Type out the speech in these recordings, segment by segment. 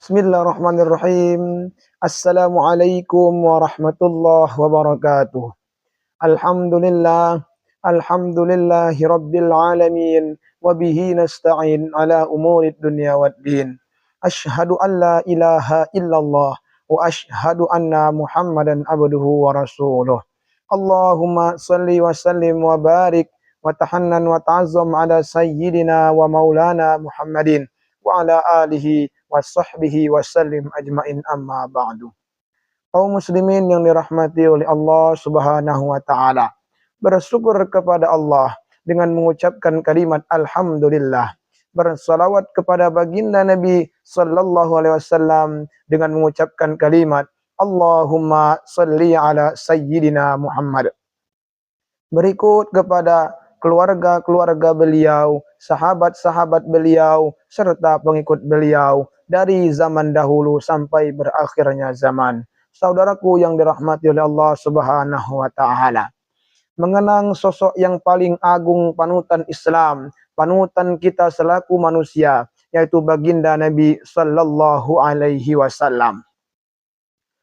Bismillahirrahmanirrahim. Assalamualaikum warahmatullahi wabarakatuh. Alhamdulillah, alhamdulillahi rabbil alamin, wa bihi nasta'in ala umurid dunya waddin. Ashhadu an la ilaha illallah wa ashhadu anna Muhammadan abduhu wa rasuluh. Allahumma salli wa sallim wa barik wa tahannan wa ta'azzam ala sayyidina wa maulana Muhammadin wa ala alihi wa sahbihi wa sallim ajmain, amma ba'du. Kaum muslimin yang dirahmati oleh Allah Subhanahu wa taala, bersyukur kepada Allah dengan mengucapkan kalimat alhamdulillah, bersalawat kepada baginda Nabi sallallahu alaihi wasallam dengan mengucapkan kalimat Allahumma salli ala sayyidina Muhammad. Berikut kepada keluarga-keluarga beliau, sahabat-sahabat beliau, serta pengikut beliau dari zaman dahulu sampai berakhirnya zaman. Saudaraku yang dirahmati oleh Allah Subhanahu wa taala, mengenang sosok yang paling agung panutan Islam, panutan kita selaku manusia, yaitu baginda Nabi sallallahu alaihi wasallam.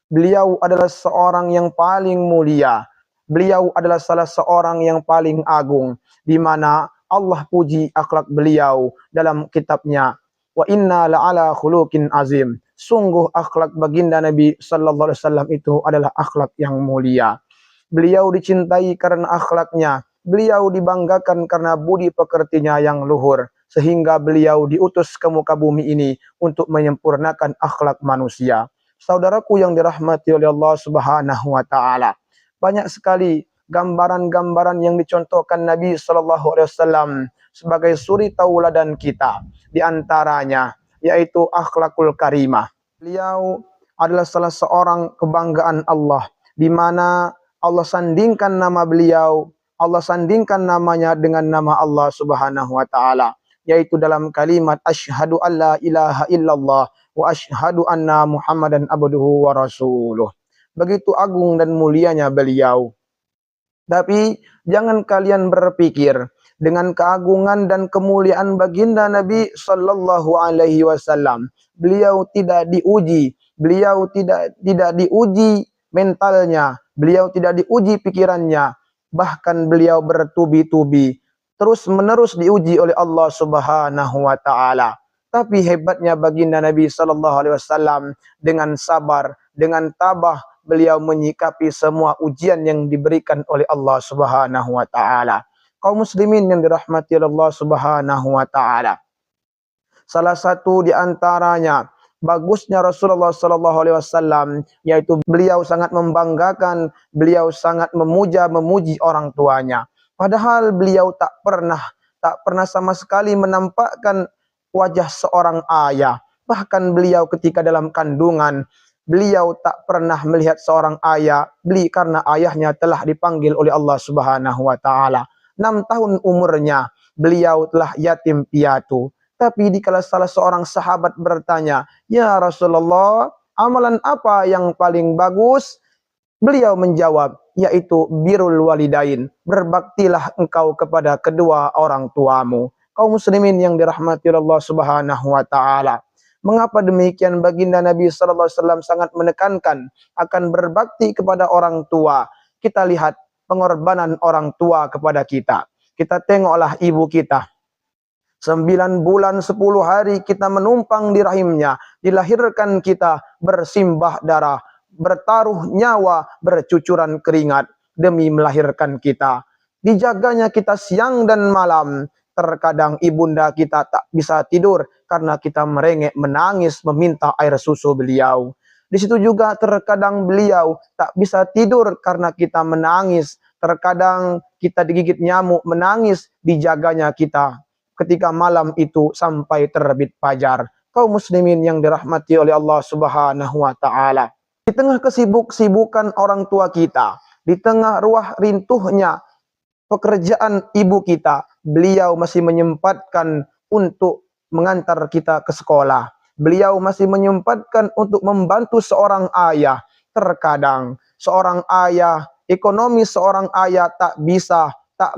Beliau adalah seorang yang paling mulia. Beliau adalah salah seorang yang paling agung, di mana Allah puji akhlak beliau dalam kitabnya, wa inna la'ala khuluqin azim. Sungguh akhlak baginda Nabi sallallahu alaihi wasallam itu adalah akhlak yang mulia. Beliau dicintai karena akhlaknya, beliau dibanggakan karena budi pekertinya yang luhur, sehingga beliau diutus ke muka bumi ini untuk menyempurnakan akhlak manusia. Saudaraku yang dirahmati oleh Allah Subhanahu wa taala, banyak sekali gambaran-gambaran yang dicontohkan Nabi sallallahu alaihi wasallam sebagai suri tauladan kita. Di antaranya yaitu akhlakul karimah. Beliau adalah salah seorang kebanggaan Allah, di mana Allah sandingkan nama beliau, Allah sandingkan namanya dengan nama Allah Subhanahu wa taala, yaitu dalam kalimat asyhadu alla ilaha illallah wa asyhadu anna Muhammadan abduhu wa rasuluh. Begitu agung dan mulianya beliau. Tapi jangan kalian berpikir dengan keagungan dan kemuliaan baginda Nabi sallallahu alaihi wasallam, beliau tidak diuji, beliau tidak diuji mentalnya, beliau tidak diuji pikirannya, bahkan beliau bertubi-tubi terus menerus diuji oleh Allah Subhanahu wa taala. Tapi hebatnya baginda Nabi sallallahu alaihi wasallam, dengan sabar, dengan tabah beliau menyikapi semua ujian yang diberikan oleh Allah Subhanahu wa taala. Kaum muslimin yang dirahmati Allah Subhanahu wa taala, salah satu di antaranya bagusnya Rasulullah sallallahu alaihi wasallam, yaitu beliau sangat membanggakan, beliau sangat memuji orang tuanya. Padahal beliau tak pernah sama sekali menampakkan wajah seorang ayah. Bahkan beliau ketika dalam kandungan, beliau tak pernah melihat seorang ayah, karena ayahnya telah dipanggil oleh Allah Subhanahu wa taala. 6 tahun umurnya, beliau telah yatim piatu. Tapi dikala salah seorang sahabat bertanya, "Ya Rasulullah, amalan apa yang paling bagus?" Beliau menjawab, yaitu birrul walidain, berbaktilah engkau kepada kedua orang tuamu. Kaum muslimin yang dirahmati Allah Subhanahu wa taala, mengapa demikian baginda Nabi sallallahu alaihi wasallam sangat menekankan akan berbakti kepada orang tua? Kita lihat pengorbanan orang tua kepada kita. Kita tengoklah ibu kita. 9 bulan 10 hari kita menumpang di rahimnya, dilahirkan kita bersimbah darah, bertaruh nyawa, bercucuran keringat demi melahirkan kita. Dijaganya kita siang dan malam. Terkadang ibunda kita tak bisa tidur karena kita merengek menangis meminta air susu beliau. Di situ juga terkadang beliau tak bisa tidur karena kita menangis. Terkadang kita digigit nyamuk menangis, dijaganya kita ketika malam itu sampai terbit fajar. Kaum muslimin yang dirahmati oleh Allah Subhanahu wa taala, di tengah kesibuk-sibukan orang tua kita, di tengah ruah rintuhnya pekerjaan ibu kita, beliau masih menyempatkan untuk mengantar kita ke sekolah. Beliau masih menyempatkan untuk membantu seorang ayah. Terkadang seorang ayah, ekonomi seorang ayah tak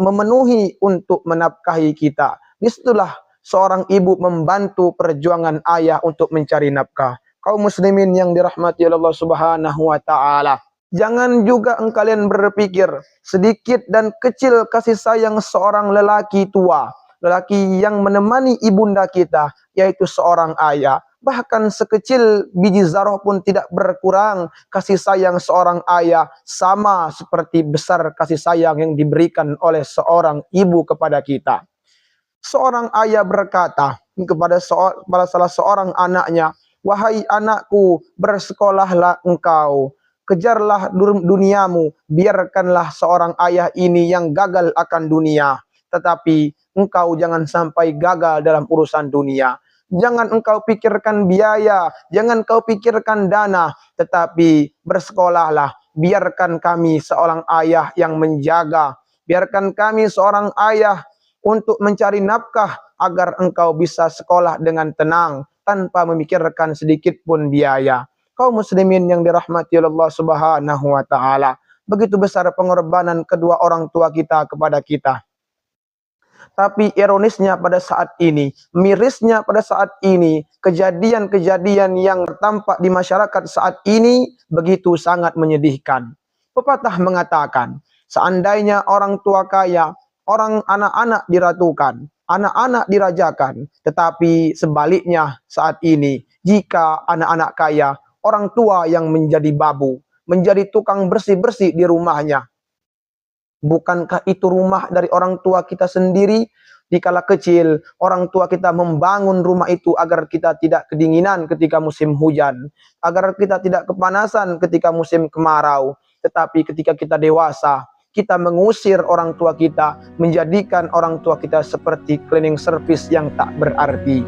memenuhi untuk menafkahi kita. Disitulah seorang ibu membantu perjuangan ayah untuk mencari nafkah. Kaum muslimin yang dirahmati oleh Allah Subhanahu wa taala. Jangan juga kalian berpikir sedikit dan kecil kasih sayang seorang lelaki tua, lelaki yang menemani ibunda kita, yaitu seorang ayah. Bahkan sekecil biji zarah pun tidak berkurang kasih sayang seorang ayah, sama seperti besar kasih sayang yang diberikan oleh seorang ibu kepada kita. Seorang ayah berkata kepada salah seorang anaknya, "Wahai anakku, bersekolahlah engkau, kejarlah duniamu, biarkanlah seorang ayah ini yang gagal akan dunia, tetapi engkau jangan sampai gagal dalam urusan dunia. Jangan engkau pikirkan biaya, jangan kau pikirkan dana, tetapi bersekolahlah, biarkan kami seorang ayah yang menjaga, biarkan kami seorang ayah untuk mencari nafkah agar engkau bisa sekolah dengan tenang tanpa memikirkan sedikit pun biaya." Kaum muslimin yang dirahmati Allah Subhanahu wa taala, begitu besar pengorbanan kedua orang tua kita kepada kita. Tapi ironisnya pada saat ini, mirisnya pada saat ini, kejadian-kejadian yang tampak di masyarakat saat ini begitu sangat menyedihkan. Pepatah mengatakan, seandainya orang tua kaya, orang anak-anak diratukan, anak-anak dirajakan. Tetapi sebaliknya saat ini, jika anak-anak kaya, orang tua yang menjadi babu, menjadi tukang bersih-bersih di rumahnya. Bukankah itu rumah dari orang tua kita sendiri? Dikala kecil, orang tua kita membangun rumah itu agar kita tidak kedinginan ketika musim hujan, agar kita tidak kepanasan ketika musim kemarau. Tetapi ketika kita dewasa, kita mengusir orang tua kita, menjadikan orang tua kita seperti cleaning service yang tak berarti.